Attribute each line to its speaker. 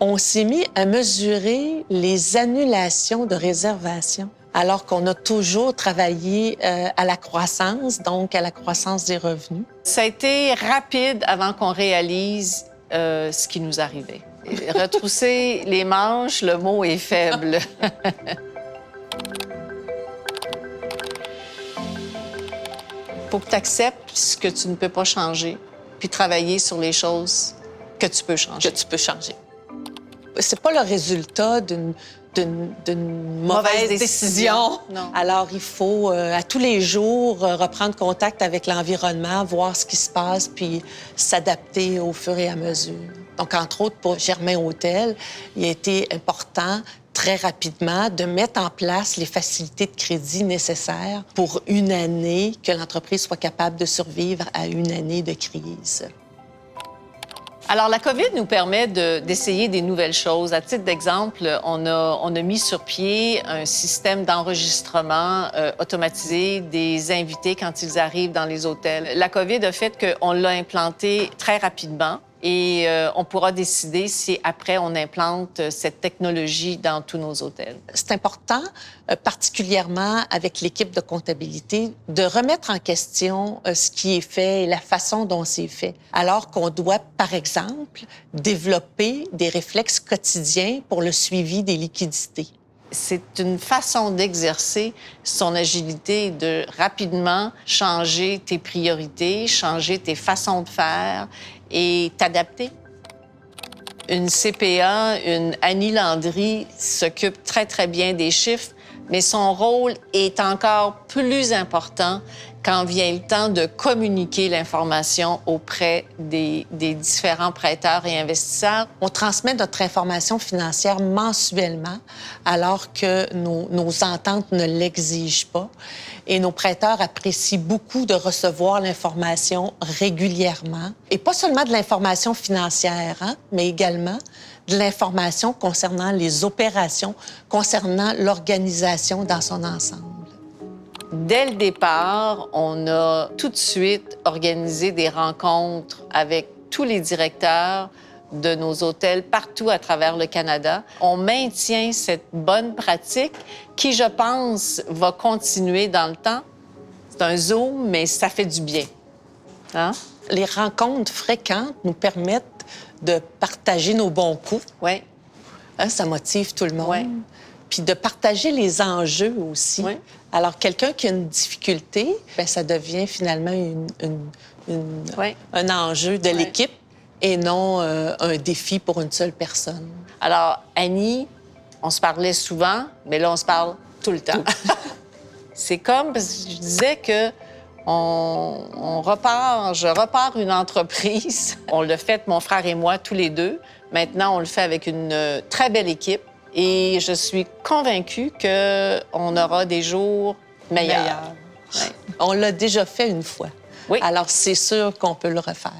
Speaker 1: On s'est mis à mesurer les annulations de réservations, alors qu'on a toujours travaillé à la croissance, donc à la croissance des revenus.
Speaker 2: Ça a été rapide avant qu'on réalise ce qui nous arrivait. Retrousser les manches, le mot est faible. Faut que tu acceptes ce que tu ne peux pas changer, puis travailler sur les choses que tu peux changer.
Speaker 1: Que tu peux changer. C'est pas le résultat d'une mauvaise décision.
Speaker 2: Non.
Speaker 1: Alors, il faut, à tous les jours, reprendre contact avec l'environnement, voir ce qui se passe, puis s'adapter au fur et à mesure. Donc, entre autres, pour Germain Hôtel, il a été important très rapidement de mettre en place les facilités de crédit nécessaires pour une année, que l'entreprise soit capable de survivre à une année de crise.
Speaker 2: Alors, la COVID nous permet d'essayer des nouvelles choses. À titre d'exemple, on a mis sur pied un système d'enregistrement automatisé des invités quand ils arrivent dans les hôtels. La COVID a fait qu'on l'a implanté très rapidement et on pourra décider si après on implante cette technologie dans tous nos hôtels.
Speaker 1: C'est important, particulièrement avec l'équipe de comptabilité, de remettre en question ce qui est fait et la façon dont c'est fait, alors qu'on doit, par exemple, développer des réflexes quotidiens pour le suivi des liquidités.
Speaker 2: C'est une façon d'exercer son agilité, de rapidement changer tes priorités, changer tes façons de faire et t'adapter. Une CPA, une Annie Landry, s'occupe très, très bien des chiffres, mais son rôle est encore plus important quand vient le temps de communiquer l'information auprès des différents prêteurs et investisseurs.
Speaker 1: On transmet notre information financière mensuellement, alors que nos ententes ne l'exigent pas. Et nos prêteurs apprécient beaucoup de recevoir l'information régulièrement. Et pas seulement de l'information financière, mais également de l'information concernant les opérations, concernant l'organisation dans son ensemble.
Speaker 2: Dès le départ, on a tout de suite organisé des rencontres avec tous les directeurs de nos hôtels partout à travers le Canada. On maintient cette bonne pratique qui, je pense, va continuer dans le temps. C'est un Zoom, mais ça fait du bien. Hein?
Speaker 1: Les rencontres fréquentes nous permettent de partager nos bons coups.
Speaker 2: Oui.
Speaker 1: Ça motive tout le monde.
Speaker 2: Ouais.
Speaker 1: Puis de partager les enjeux aussi.
Speaker 2: Ouais.
Speaker 1: Alors, quelqu'un qui a une difficulté, bien, ça devient finalement un enjeu de l'équipe et non un défi pour une seule personne.
Speaker 2: Alors, Annie, on se parlait souvent, mais là, on se parle tout le temps. C'est comme, parce que je disais que je repars une entreprise. On l'a fait, mon frère et moi, tous les deux. Maintenant, on le fait avec une très belle équipe. Et je suis convaincue qu'on aura des jours meilleurs.
Speaker 1: Ouais. On l'a déjà fait une fois.
Speaker 2: Oui.
Speaker 1: Alors, c'est sûr qu'on peut le refaire.